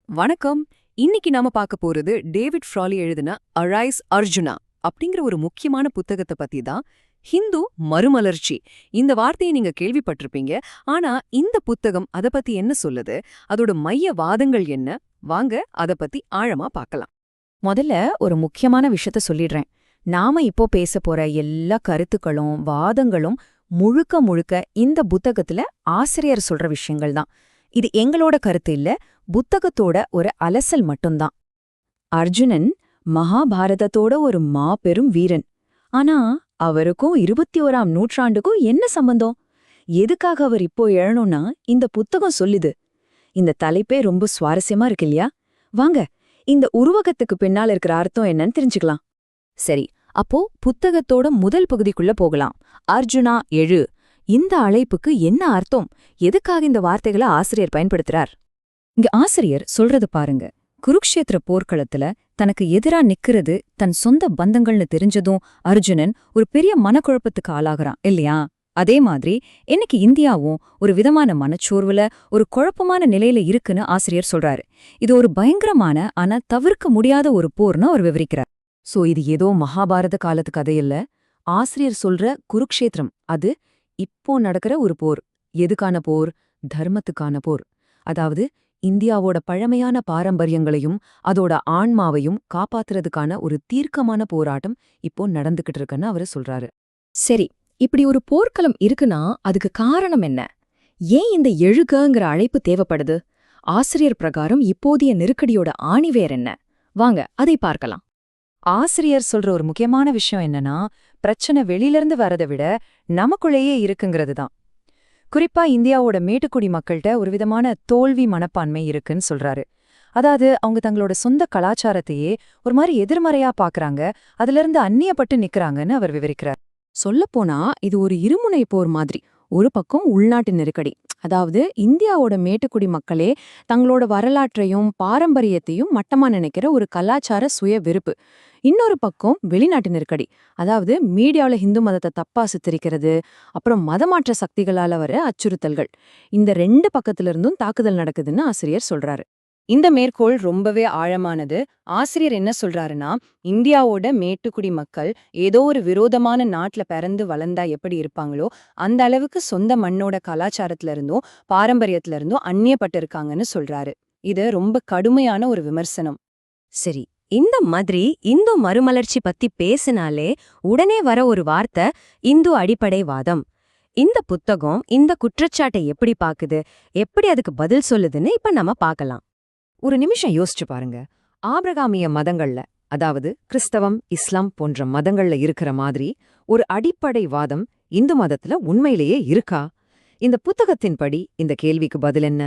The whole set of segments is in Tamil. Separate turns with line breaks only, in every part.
வணக்கம். இன்னைக்கு நாம பார்க்க போறது டேவிட் ஃப்ராலி எழுதின அரைஸ் அர்ஜுனா அப்படிங்கிற ஒரு முக்கியமான புத்தகத்தை பத்தி தான். ஹிந்து மறுமலர்ச்சி இந்த வார்த்தையை நீங்க கேள்விப்பட்டிருப்பீங்க. ஆனா இந்த புத்தகம் அத பத்தி என்ன சொல்லுது, அதோட மைய வாதங்கள் என்ன, வாங்க அத பத்தி ஆழமா பார்க்கலாம்.
முதல்ல ஒரு முக்கியமான விஷயத்த சொல்லிடுறேன். நாம இப்போ பேச போற எல்லா கருத்துக்களும் வாதங்களும் முழுக்க முழுக்க இந்த புத்தகத்துல ஆசிரியர் சொல்ற விஷயங்கள் தான். இது எங்களோட கருத்து இல்ல, புத்தகத்தோட ஒரு அலசல் மட்டும்தான். அர்ஜுனன் மகாபாரதத்தோட ஒரு மாபெரும் வீரன். ஆனா அவருக்கும் 21ஆம் நூற்றாண்டுக்கும் என்ன சம்பந்தம்? எதுக்காக அவர் இப்போ எழணும்னா இந்த புத்தகம் சொல்லுது. இந்த தலைப்பே ரொம்ப சுவாரஸ்யமா இருக்கு இல்லையா? வாங்க இந்த உருவகத்துக்கு பின்னால் இருக்கிற அர்த்தம் என்னன்னு தெரிஞ்சுக்கலாம். சரி, அப்போ புத்தகத்தோட முதல் பகுதிக்குள்ள போகலாம். அர்ஜுனா எழு. இந்த அழைப்புக்கு என்ன அர்த்தம்? எதுக்காக இந்த வார்த்தைகளை ஆசிரியர் பயன்படுத்துறார்? இங்க ஆசிரியர் சொல்றது பாருங்க. குருக்ஷேத்திர போர்க்களத்துல தனக்கு எதிரா நிக்கிறது தன் சொந்த பந்தங்கள்னு தெரிஞ்சதும் அர்ஜுனன் ஒரு பெரிய மனக்குழப்பத்துக்கு ஆளாகிறான் இல்லையா? அதே மாதிரி இன்னைக்கு இந்தியாவும் ஒரு விதமான மனச்சோர்வுல ஒரு குழப்பமான நிலையில இருக்குன்னு ஆசிரியர் சொல்றாரு. இது ஒரு பயங்கரமான ஆனா தவிர்க்க முடியாத ஒரு போர்னு அவர் விவரிக்கிறார். சோ இது ஏதோ மகாபாரத காலத்து கதையில்ல. ஆசிரியர் சொல்ற குருக்ஷேத்திரம் அது இப்போ நடக்கிற ஒரு போர். எதுக்கான போர்? தர்மத்துக்கான போர். அதாவது இந்தியாவோட பழமையான பாரம்பரியங்களையும் அதோட ஆன்மாவையும் காப்பாத்துறதுக்கான ஒரு தீர்க்கமான போராட்டம் இப்போ நடந்துகிட்டு இருக்குன்னு அவரு சொல்றாரு.
சரி, இப்படி ஒரு போர்க்களம் இருக்குன்னா அதுக்கு காரணம் என்ன? ஏன் இந்த எழுகங்கிற அழைப்பு தேவைப்படுது? ஆசிரியர் பிரகாரம் இப்போதைய நெருக்கடியோட ஆணிவேர் என்ன? வாங்க அதை பார்க்கலாம்.
ஆசிரியர் சொல்ற ஒரு முக்கியமான விஷயம் என்னன்னா, பிரச்சனை வெளியிலிருந்து வரதை விட நமக்குள்ளேயே இருக்குங்கிறது தான். குறிப்பா இந்தியாவோட மேட்டுக்குடி மக்கள்கிட்ட ஒரு விதமான தோல்வி மனப்பான்மை இருக்குன்னு சொல்றாரு. அதாவது அவங்க தங்களோட சொந்த கலாச்சாரத்தையே ஒரு மாதிரி எதிர்மறையா பாக்குறாங்க, அதிலிருந்து அந்நியப்பட்டு நிக்கறாங்கன்னு அவர் விவரிக்கிறார்.
சொல்லப்போனா இது ஒரு இருமுனை போர் மாதிரி. ஒரு பக்கம் உள்நாட்டு நெருக்கடி, அதாவது இந்தியாவோட மேட்டுக்குடி மக்களே தங்களோட வரலாற்றையும் பாரம்பரியத்தையும் மட்டமா நினைக்கிற ஒரு கலாச்சார சுய வெறுப்பு. இன்னொரு பக்கம் வெளிநாட்டு நெருக்கடி, அதாவது மீடியாவில ஹிந்து மதத்தை தப்பா சித்தரிக்கிறது, அப்புறம் மதமாற்ற சக்திகளால வர அச்சுறுத்தல்கள். இந்த ரெண்டு பக்கத்துல இருந்தும் தாக்குதல் நடக்குதுன்னு ஆசிரியர் சொல்றாரு.
இந்த மேற்கோள் ரொம்பவே ஆழமானது. ஆசிரியர் என்ன சொல்றாருன்னா, இந்தியாவோட மேட்டுக்குடி மக்கள் ஏதோ ஒரு விரோதமான நாட்டுல பிறந்து வளர்ந்தா எப்படி இருப்பாங்களோ அந்த அளவுக்கு சொந்த மண்ணோட கலாச்சாரத்துல இருந்தும் பாரம்பரியத்துல இருந்தும் அந்நியப்பட்டு இருக்காங்கன்னு சொல்றாரு. இது ரொம்ப கடுமையான ஒரு விமர்சனம்.
சரி, இந்த மாதிரி இந்து மறுமலர்ச்சி பத்தி பேசினாலே உடனே வர ஒரு வார்த்தை இந்து அடிப்படைவாதம். இந்த புத்தகம் இந்த குற்றச்சாட்டை எப்படி பாக்குது, எப்படி அதுக்கு பதில் சொல்லுதுன்னு இப்ப நம்ம பார்க்கலாம்.
ஒரு நிமிஷம் யோசிச்சு பாருங்க. ஆபிரகாமிய மதங்கள்ல, அதாவது கிறிஸ்தவம் இஸ்லாம் போன்ற மதங்கள்ல இருக்கிற மாதிரி ஒரு அடிப்படைவாதம் இந்து மதத்துல உண்மையிலேயே இருக்கா? இந்த புத்தகத்தின்படி இந்த கேள்விக்கு பதில் என்ன?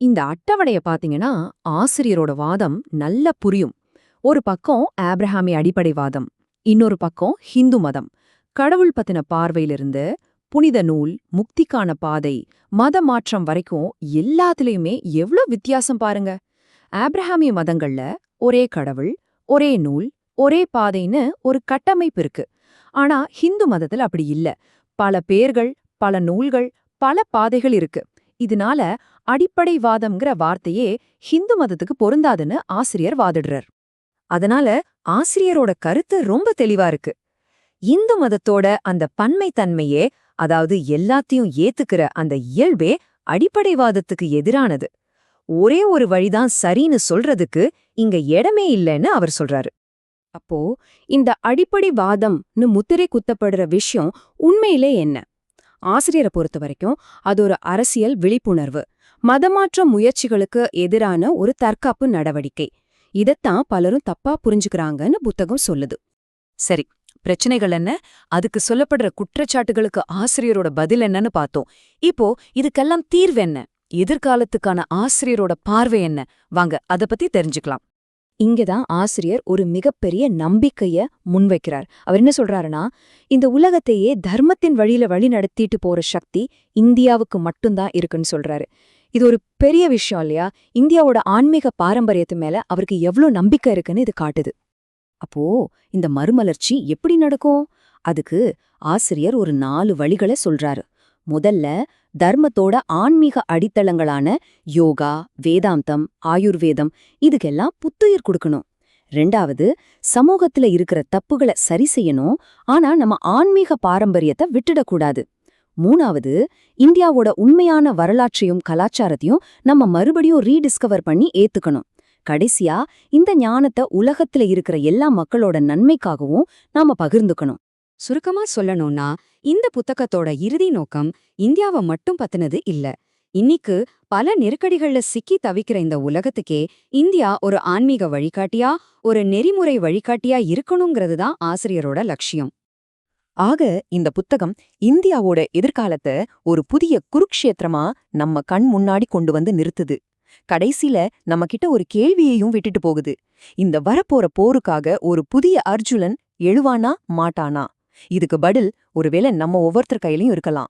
இந்த அட்டவணைய பாத்தீங்கன்னா ஆசிரியரோட வாதம் நல்லா புரியும். ஒரு பக்கம் ஆப்ரஹாமிய அடிப்படைவாதம், இன்னொரு பக்கம் ஹிந்து மதம். கடவுள் பத்தின பார்வையிலிருந்து புனித நூல், முக்திக்கான பாதை, மத மாற்றம் வரைக்கும் எல்லாத்துலயுமே எவ்ளோ வித்தியாசம் பாருங்க. ஆப்ரஹாமிய மதங்கள்ல ஒரே கடவுள், ஒரே நூல், ஒரே பாதைன்னு ஒரு கட்டமைப்பு இருக்கு. ஆனா ஹிந்து மதத்துல அப்படி இல்ல. பல பேர்கள், பல நூல்கள், பல பாதைகள் இருக்கு. இதனால அடிப்படைவாதம்ங்கிற வார்த்தையே ஹிந்து மதத்துக்கு பொருந்தாதுன்னு ஆசிரியர் வாதிடுறார். அதனால ஆசிரியரோட கருத்து ரொம்ப தெளிவா இருக்கு. இந்து மதத்தோட அந்த பன்மைத்தன்மையே, அதாவது எல்லாத்தையும் ஏத்துக்கிற அந்த இயல்பே அடிப்படைவாதத்துக்கு எதிரானது. ஒரே ஒரு வழிதான் சரின்னு சொல்றதுக்கு இங்க இடமே இல்லைன்னு அவர் சொல்றாரு.
அப்போ இந்த அடிப்படைவாதம்னு முத்திரை குத்தப்படுற விஷயம் உண்மையிலே என்ன? ஆசிரியரை பொறுத்த வரைக்கும் அது ஒரு அரசியல் விழிப்புணர்வு, மதமாற்ற முயற்சிகளுக்கு எதிரான ஒரு தற்காப்பு நடவடிக்கை. இதத்தான் பலரும் தப்பா புரிஞ்சுக்கிறாங்கன்னு புத்தகம் சொல்லுது.
சரி, பிரச்சனைகள் என்ன, அதுக்கு சொல்லப்படுற குற்றச்சாட்டுகளுக்கு ஆசிரியரோட பதில் என்னன்னு பார்த்தோம். இப்போ இதுக்கெல்லாம் தீர்வு என்ன? எதிர்காலத்துக்கான ஆசிரியரோட பார்வை என்ன? வாங்க அத பத்தி தெரிஞ்சுக்கலாம்.
இங்கதான் ஆசிரியர் ஒரு மிகப்பெரிய நம்பிக்கைய முன்வைக்கிறார். அவர் என்ன சொல்றாருன்னா, இந்த உலகத்தையே தர்மத்தின் வழியில வழி நடத்திட்டு போற சக்தி இந்தியாவுக்கு மட்டும்தான் இருக்குன்னு சொல்றாரு. இது ஒரு பெரிய விஷயம் இல்லையா? இந்தியாவோட ஆன்மீக பாரம்பரியத்து மேல அவருக்கு எவ்ளோ நம்பிக்கை இருக்குன்னு இது காட்டுது. அப்போ இந்த மறுமலர்ச்சி எப்படி நடக்கும்? அதுக்கு ஆசிரியர் ஒரு 4 வழிகளை சொல்றாரு. முதல்ல
தர்மத்தோட ஆன்மீக அடித்தளங்களான யோகா, வேதாந்தம், ஆயுர்வேதம் இதுக்கெல்லாம் புத்துயிர் கொடுக்கணும். 2வது, சமூகத்துல இருக்கிற தப்புகளை சரி செய்யணும், ஆனா நம்ம ஆன்மீக பாரம்பரியத்தை விட்டுடக்கூடாது. 3வது, இந்தியாவோட உண்மையான வரலாற்றையும் கலாச்சாரத்தையும் நம்ம மறுபடியும் ரீடிஸ்கவர் பண்ணி ஏத்துக்கணும். கடைசியா, இந்த ஞானத்தை உலகத்துல இருக்கிற எல்லா மக்களோட நன்மைக்காகவும் நாம பகிர்ந்துக்கணும்.
சுருக்கமா சொல்லணும்னா இந்த புத்தகத்தோட இறுதி நோக்கம் இந்தியாவை மட்டும் பத்தினது இல்ல. இன்னிக்கு பல நெருக்கடிகள்ல சிக்கி தவிக்கிற இந்த உலகத்துக்கே இந்தியா ஒரு ஆன்மீக வழிகாட்டியா, ஒரு நெறிமுறை வழிகாட்டியா இருக்கணுங்கிறது தான் ஆசிரியரோட லட்சியம்.
ஆக இந்த புத்தகம் இந்தியாவோட எதிர்காலத்தை ஒரு புதிய குருக்ஷேத்திரமா நம்ம கண் முன்னாடி கொண்டு வந்து நிறுத்துது. கடைசில நம்ம கிட்ட ஒரு கேள்வியையும் விட்டுட்டு போகுது. இந்த வரப்போற போருக்காக ஒரு புதிய அர்ஜுனன் எழுவானா மாட்டானா? இதுக்கு பதில் ஒருவேளை நம்ம ஒவ்வொருத்தர் கையிலயும் இருக்கலாம்.